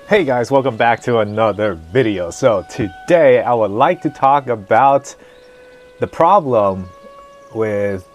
Hey guys, welcome back to another video. So today I would like to talk about the problem with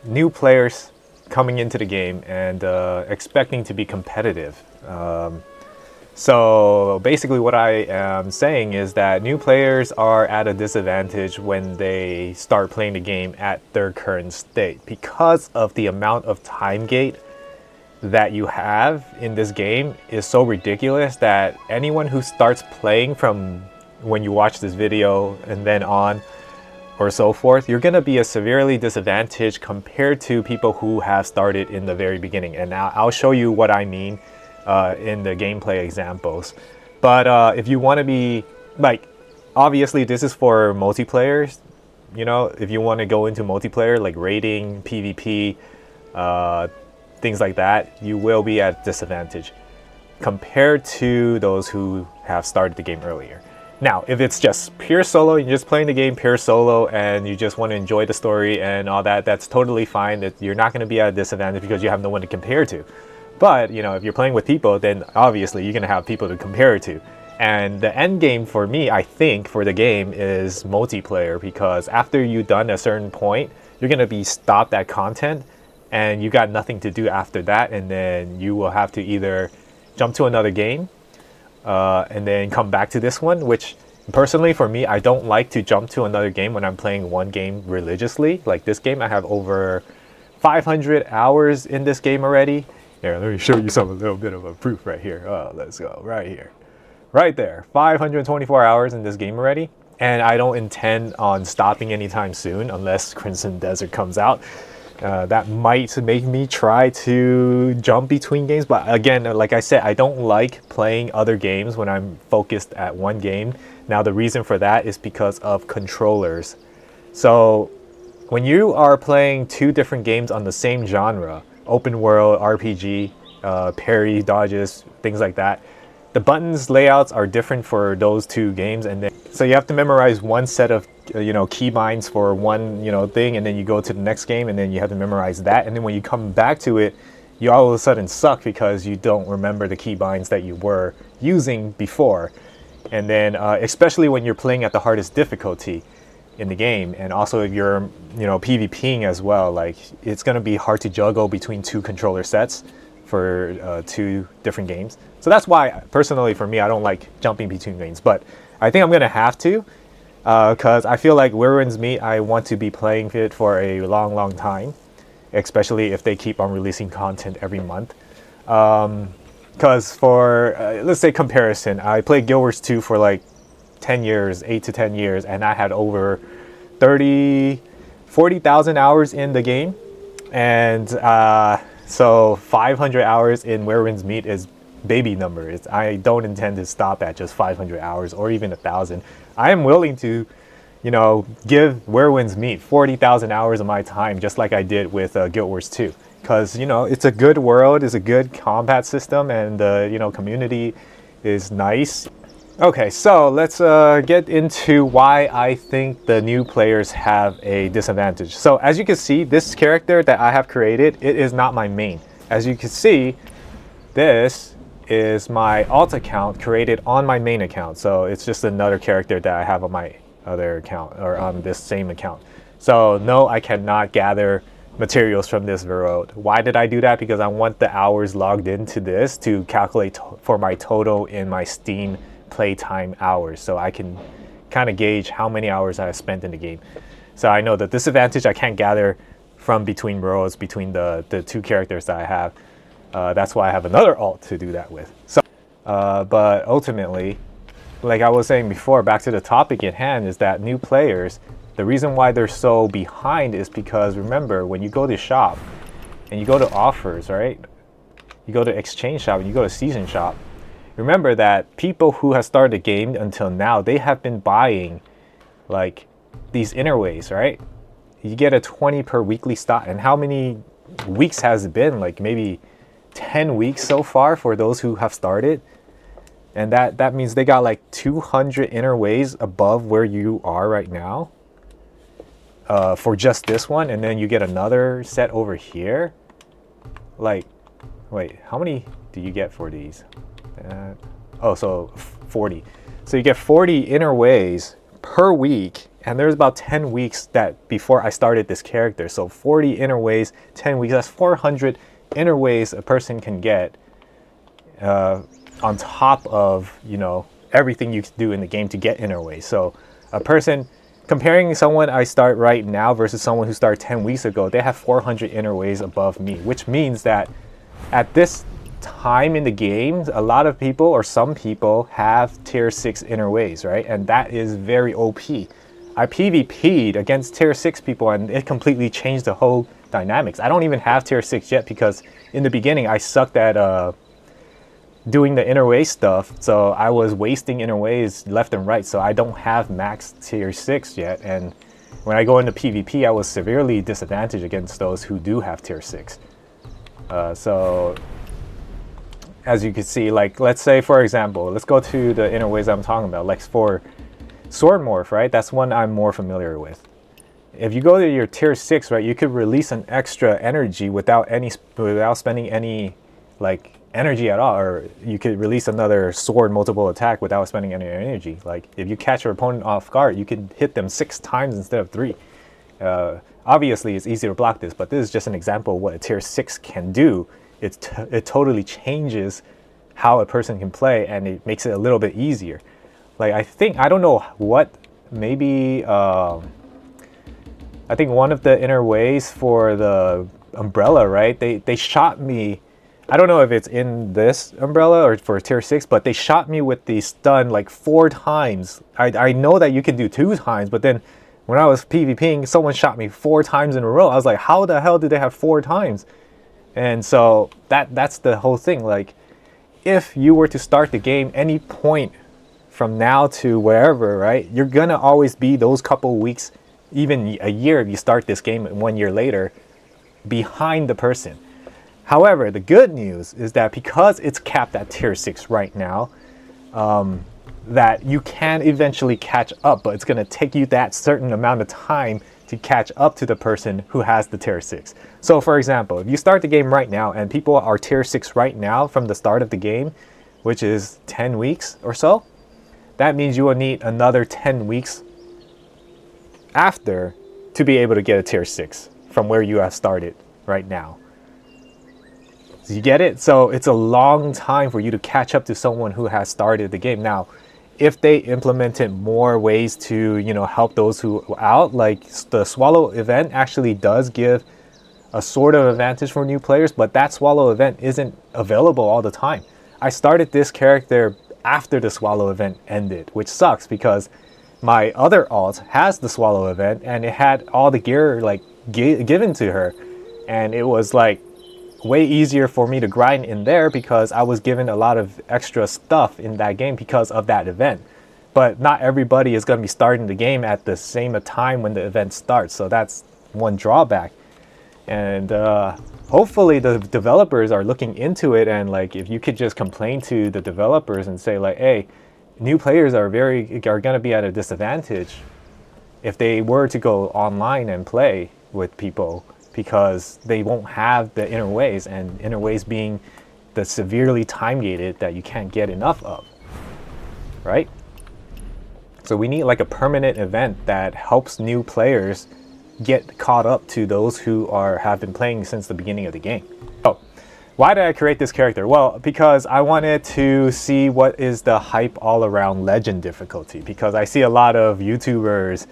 new players coming into the game and expecting to be competitive. So basically what I am saying is that new players are at a disadvantage when they start playing the game at their current state because of the amount of time gate that you have in this game is so ridiculous that anyone who starts playing from when you watch this video and then on or so forth, you're going to be a severely disadvantaged compared to people who have started in the very beginning. And now I'll show you what I mean in the gameplay examples. But if you want to be like, obviously this is for multiplayers. You know, if you want to go into multiplayer like raiding, PvP, things like that, you will be at disadvantage compared to those who have started the game earlier. Now, if it's just pure solo, you're just playing the game pure solo and you just want to enjoy the story and all that, that's totally fine. That you're not going to be at a disadvantage because you have no one to compare to. But, you know, if you're playing with people, then obviously you're going to have people to compare it to. And the end game for me, I think, for the game is multiplayer, because after you've done a certain point, you're going to be stopped at content and you got nothing to do after that, and then you will have to either jump to another game and then come back to this one, which personally for me, I don't like to jump to another game when I'm playing one game religiously. Like this game, I have over 500 hours in this game already. Here, let me show you a little bit of a proof right here. Oh, let's go right here. Right there, 524 hours in this game already. And I don't intend on stopping anytime soon unless Crimson Desert comes out. That might make me try to jump between games, but again, like I said, I don't like playing other games when I'm focused at one game. Now the reason for that is because of controllers. So when you are playing two different games on the same genre, open world, RPG, parry, dodges, things like that, the buttons layouts are different for those two games, and then so you have to memorize one set of keybinds for one thing, and then you go to the next game and then you have to memorize that, and then when you come back to it, you all of a sudden suck because you don't remember the keybinds that you were using before. And then especially when you're playing at the hardest difficulty in the game, and also if you're PvPing as well, like it's going to be hard to juggle between two controller sets for two different games. So that's why personally for me, I don't like jumping between games, but I think I'm gonna have to because I feel like Werewolf's Meat, I want to be playing it for a long time, especially if they keep on releasing content every month. Because for let's say comparison, I played Guild Wars 2 for like 10 years, 8 to 10 years, and I had over 40,000 hours in the game, and so 500 hours in Werewolf's Meat is baby number. I don't intend to stop at just 500 hours or even 1,000. I am willing to, give Werewolf's Meat 40,000 hours of my time, just like I did with Guild Wars 2. Because, it's a good world, it's a good combat system, and the, community is nice. Okay, so let's get into why I think the new players have a disadvantage. So as you can see, this character that I have created, it is not my main. As you can see, this is my alt account created on my main account. So it's just another character that I have on my other account, or on this same account. So no, I cannot gather materials from this world. Why did I do that? Because I want the hours logged into this to calculate for my total in my Steam playtime hours, so I can kind of gauge how many hours I have spent in the game. So I know the disadvantage I can't gather from between worlds, between the two characters that I have. That's why I have another alt to do that with. So, but ultimately, like I was saying before, back to the topic at hand, is that new players, the reason why they're so behind is because, remember, when you go to shop and you go to offers, right? You go to exchange shop and you go to season shop, remember that people who have started the game until now, they have been buying like these interways, right? You get a 20 per weekly stock. And how many weeks has it been? Like maybe 10 weeks so far for those who have started. And that means they got like 200 interways above where you are right now for just this one. And then you get another set over here. Like, wait, how many do you get for these? Oh, so 40. So you get 40 inner ways per week, and there's about 10 weeks that before I started this character. So 40 inner ways, 10 weeks, that's 400 inner ways a person can get on top of, you know, everything you can do in the game to get inner ways. So a person, comparing someone I start right now versus someone who started 10 weeks ago, they have 400 inner ways above me, which means that at this time in the game, a lot of people or some people have tier 6 inner ways, right? And that is very OP. I PvP'd against tier 6 people and it completely changed the whole dynamics. I don't even have tier 6 yet because in the beginning I sucked at doing the inner way stuff, so I was wasting inner ways left and right, so I don't have max tier 6 yet. And when I go into PvP, I was severely disadvantaged against those who do have tier 6. So as you can see, like, let's say for example, let's go to the inner ways I'm talking about. Like for sword morph, right? That's one I'm more familiar with. If you go to your tier 6, right, you could release an extra energy without spending any like energy at all, or you could release another sword multiple attack without spending any energy. Like if you catch your opponent off guard, you can hit them 6 times instead of 3. Obviously it's easy to block this, but this is just an example of what a tier 6 can do. It totally changes how a person can play, and it makes it a little bit easier. Like I don't know what, maybe I think one of the inner ways for the umbrella, right, they shot me. I don't know if it's in this umbrella or for tier 6, but they shot me with the stun like 4 times. I know that you can do 2 times, but then when I was PvPing, someone shot me 4 times in a row. I was like, how the hell did they have 4 times? And so that's the whole thing. Like, if you were to start the game any point from now to wherever, right, you're gonna always be those couple weeks, even a year if you start this game 1 year later, behind the person. However, the good news is that because it's capped at tier 6 right now, that you can eventually catch up, but it's going to take you that certain amount of time to catch up to the person who has the tier 6. So for example, if you start the game right now and people are tier 6 right now from the start of the game, which is 10 weeks or so, that means you will need another 10 weeks after to be able to get a tier 6 from where you have started right now. You get it? So it's a long time for you to catch up to someone who has started the game. Now, if they implemented more ways to, you know, help those who out, like the swallow event actually does give a sort of advantage for new players, but that swallow event isn't available all the time. I started this character after the swallow event ended, which sucks because my other alt has the swallow event and it had all the gear like given to her, and it was like way easier for me to grind in there because I was given a lot of extra stuff in that game because of that event. But not everybody is going to be starting the game at the same time when the event starts, so that's one drawback. And hopefully the developers are looking into it, and like if you could just complain to the developers and say like, hey, new players are going to be at a disadvantage if they were to go online and play with people, because they won't have the inner ways, and inner ways being the severely time gated that you can't get enough of, right? So we need like a permanent event that helps new players get caught up to those who have been playing since the beginning of the game. Oh, why did I create this character? Well, because I wanted to see what is the hype all around legend difficulty, because I see a lot of YouTubers,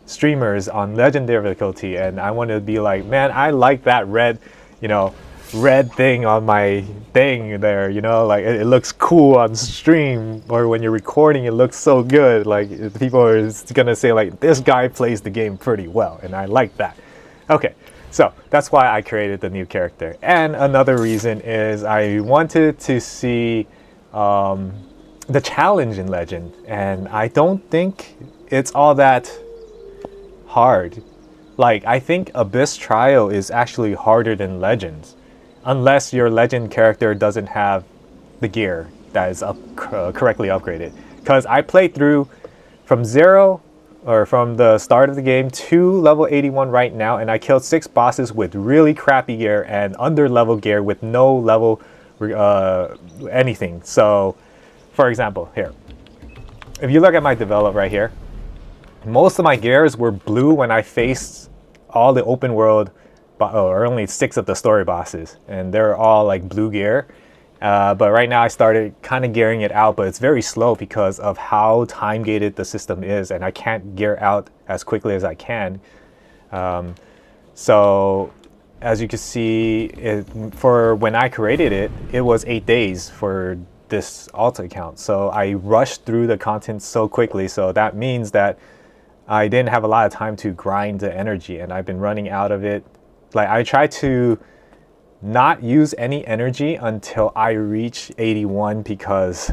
streamers on legend difficulty, and I want to be like, man, I like that red, red thing on my thing there, like it looks cool on stream, or when you're recording it looks so good, like people are gonna say like, this guy plays the game pretty well, and I like that. Okay, so that's why I created the new character. And another reason is I wanted to see the challenge in legend, and I don't think it's all that hard. Like, I think Abyss Trial is actually harder than Legends, unless your Legend character doesn't have the gear that is correctly upgraded. Because I played through from from the start of the game to level 81 right now, and I killed 6 bosses with really crappy gear and under level gear with no level anything. So, for example, here, if you look at my develop right here, most of my gears were blue when I faced all the open world, or only 6 of the story bosses, and they're all like blue gear. But right now I started kind of gearing it out, but it's very slow because of how time gated the system is, and I can't gear out as quickly as I can. So as you can see, for when I created it, it was 8 days for this alt account. So I rushed through the content so quickly. So that means that I didn't have a lot of time to grind the energy, and I've been running out of it. Like, I try to not use any energy until I reach 81, because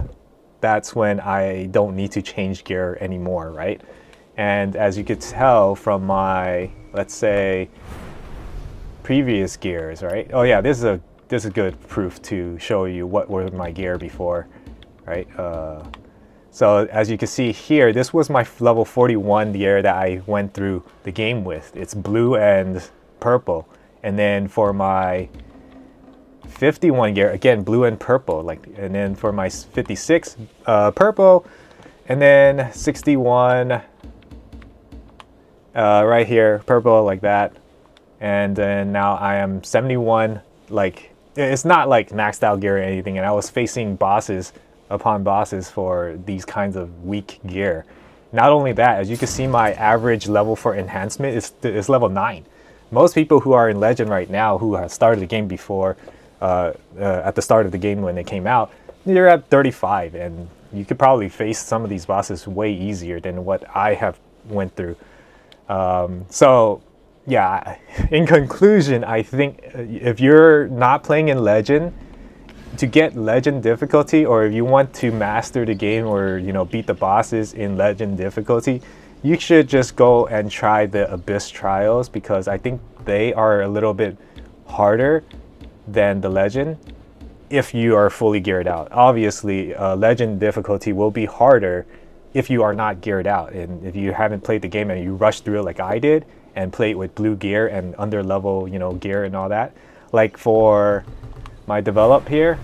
that's when I don't need to change gear anymore, right? And as you could tell from my, let's say, previous gears, right? Oh yeah, this is good proof to show you what were my gear before, right? So as you can see here, this was my level 41 gear that I went through the game with. It's blue and purple. And then for my 51 gear, again, blue and purple. Like, and then for my 56, purple. And then 61, right here, purple, like that. And then now I am 71, like, it's not like maxed out gear or anything. And I was facing bosses upon bosses for these kinds of weak gear. Not only that, as you can see, my average level for enhancement is level 9. Most people who are in Legend right now, who have started the game before, at the start of the game when it came out, you're at 35, and you could probably face some of these bosses way easier than what I have went through. So yeah, in conclusion, I think if you're not playing in Legend, to get Legend difficulty, or if you want to master the game, or beat the bosses in Legend difficulty, you should just go and try the Abyss trials, because I think they are a little bit harder than the Legend if you are fully geared out. Obviously, Legend difficulty will be harder if you are not geared out, and if you haven't played the game and you rush through it like I did and play it with blue gear and under level gear and all that. Like for my develop here,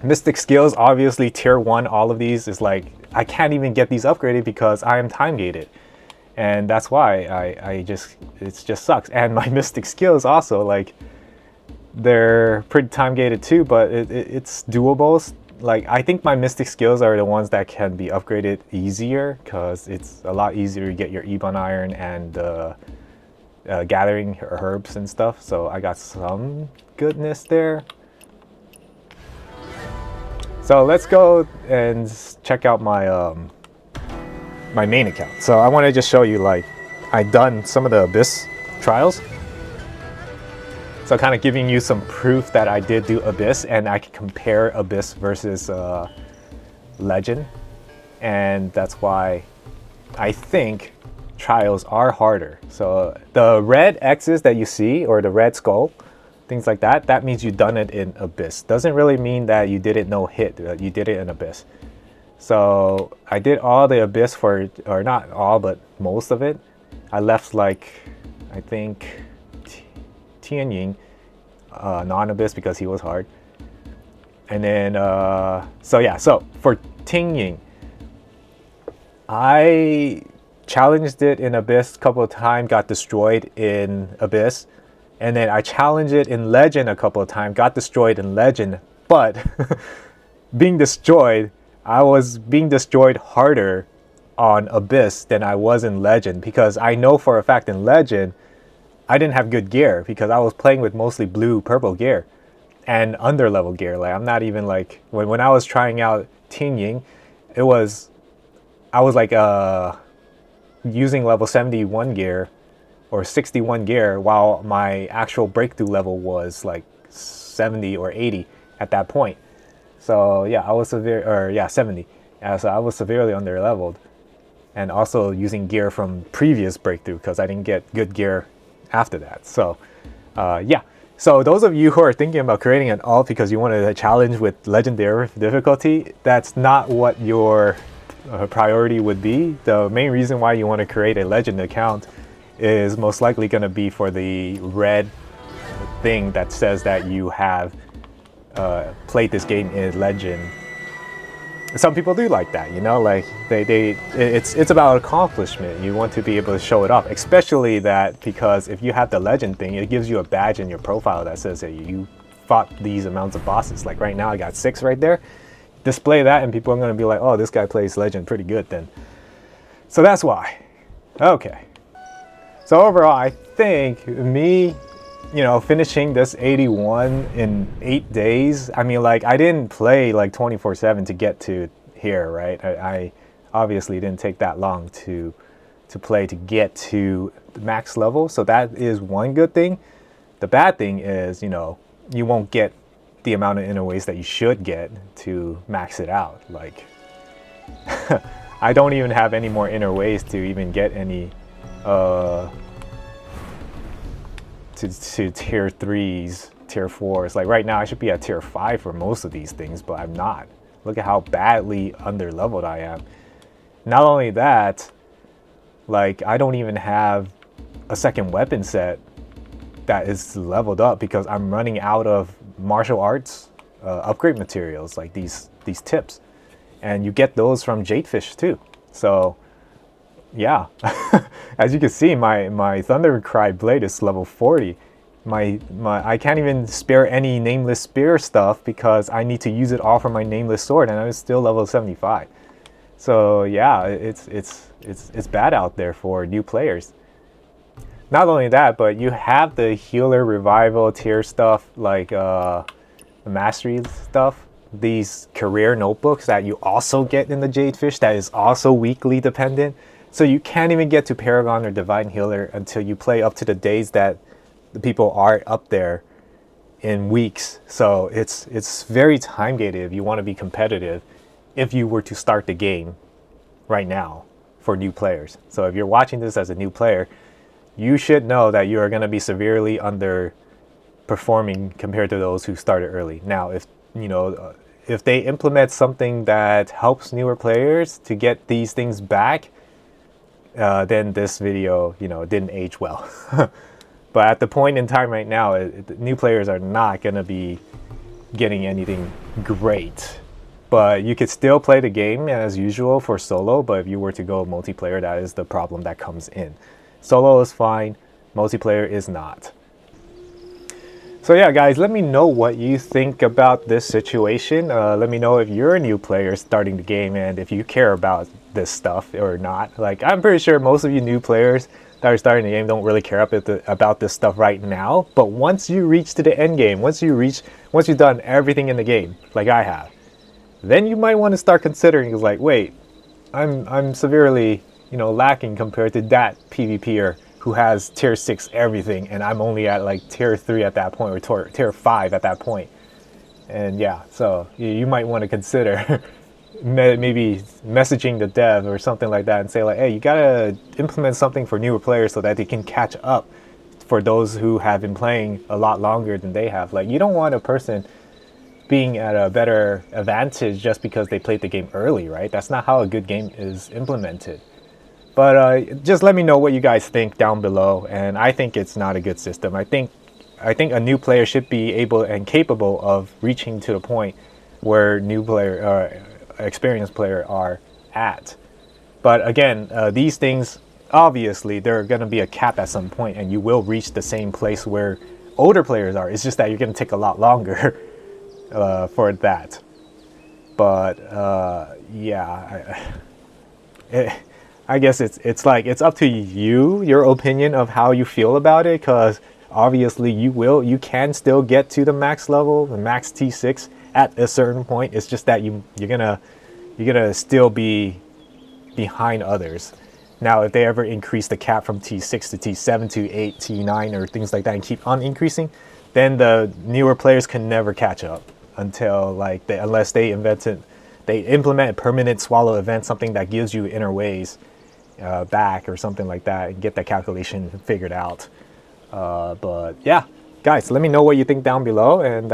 Mystic Skills, obviously tier 1, all of these is like, I can't even get these upgraded because I am time gated, and that's why it just sucks. And my Mystic Skills also, like, they're pretty time gated too, but it's doable. Like, I think my Mystic Skills are the ones that can be upgraded easier, because it's a lot easier to get your Ebon Iron and gathering herbs and stuff. So I got some goodness there. So let's go and check out my my main account. So I want to just show you, like, I've done some of the Abyss trials. So kind of giving you some proof that I did do Abyss, and I can compare Abyss versus Legend. And that's why I think trials are harder. So the red X's that you see, or the red skull, things like that, that means you've done it in Abyss. Doesn't really mean that you did it no hit, you did it in Abyss. So I did all the Abyss for, or not all, but most of it. I left, like, I think Tianying non-Abyss because he was hard. And then so yeah, so for Tingying, I challenged it in Abyss a couple of times, got destroyed in Abyss. And then I challenged it in Legend a couple of times, got destroyed in Legend. But being destroyed, I was being destroyed harder on Abyss than I was in Legend, because I know for a fact in Legend I didn't have good gear, because I was playing with mostly blue purple gear and under level gear. Like, I'm not even like, when I was trying out Tingying, I was like using level 71 gear or 61 gear, while my actual breakthrough level was like 70 or 80 at that point. So yeah, I was 70. So I was severely under leveled, and also using gear from previous breakthrough, because I didn't get good gear after that. So yeah, so those of you who are thinking about creating an alt because you wanted a challenge with legendary difficulty, that's not what your priority would be. The main reason why you want to create a legend account is most likely going to be for the red thing that says that you have played this game in Legend. Some people do like that, you know, like it's about accomplishment. You want to be able to show it off, especially that because if you have the Legend thing, it gives you a badge in your profile that says that you fought these amounts of bosses. Like right now I got 6 right there. Display that and people are going to be like, oh, this guy plays Legend pretty good then. So that's why. Okay. So overall, I think me, you know, finishing this 81 in 8 days. I mean, like, I didn't play like 24/7 to get to here, right? I obviously didn't take that long to play to get to the max level. So that is one good thing. The bad thing is, you know, you won't get the amount of inner ways that you should get to max it out. Like, I don't even have any more inner ways to even get any to tier 3s, tier 4s. Like right now I should be at tier 5 for most of these things, but I'm not. Look at how badly under leveled I am. Not only that, like I don't even have a second weapon set that is leveled up because I'm running out of martial arts upgrade materials, like these tips, and you get those from Jadefish too. So yeah, as you can see, my Thunder Cry blade is level 40. I can't even spare any nameless spear stuff because I need to use it all for my nameless sword, and I'm still level 75. So yeah, it's bad out there for new players. Not only that, but you have the healer revival tier stuff, like the mastery stuff, these career notebooks that you also get in the Jadefish that is also weekly dependent. So you can't even get to Paragon or Divine Healer until you play up to the days that the people are up there in weeks. So it's very time gated if you want to be competitive if you were to start the game right now for new players. So if you're watching this as a new player, you should know that you are going to be severely underperforming compared to those who started early. Now, if you know, if they implement something that helps newer players to get these things back, then this video, you know, didn't age well. But at the point in time right now, new players are not going to be getting anything great. But you could still play the game as usual for solo, but if you were to go multiplayer, that is the problem that comes in. Solo is fine, multiplayer is not. So yeah, guys, let me know what you think about this situation. Let me know if you're a new player starting the game and if you care about this stuff or not. Like, I'm pretty sure most of you new players that are starting the game don't really care about this stuff right now. But once you reach to the end game, once you've done everything in the game, like I have, then you might want to start considering, is like, wait, I'm severely, you know, lacking compared to that PvPer who has tier 6 everything, and I'm only at like tier 3 at that point, or tier 5 at that point. And yeah, so you might want to consider maybe messaging the dev or something like that and say like, hey, you gotta implement something for newer players so that they can catch up for those who have been playing a lot longer than they have. Like, you don't want a person being at a better advantage just because they played the game early, right? That's not how a good game is implemented. But just let me know what you guys think down below, and I think it's not a good system. I think a new player should be able and capable of reaching to the point where new player experienced player are at. But again, these things, obviously there are going to be a cap at some point, and you will reach the same place where older players are. It's just that you're going to take a lot longer for that. But yeah, I guess it's like, it's up to you, your opinion of how you feel about it, because obviously you can still get to the max level, the max T6 at a certain point. It's just that you're gonna still be behind others. Now, if they ever increase the cap from T6 to T7 to 8, T9, or things like that, and keep on increasing, then the newer players can never catch up until like unless they implement a permanent swallow event, something that gives you inner ways back or something like that, and get that calculation figured out. But yeah, guys, let me know what you think down below, and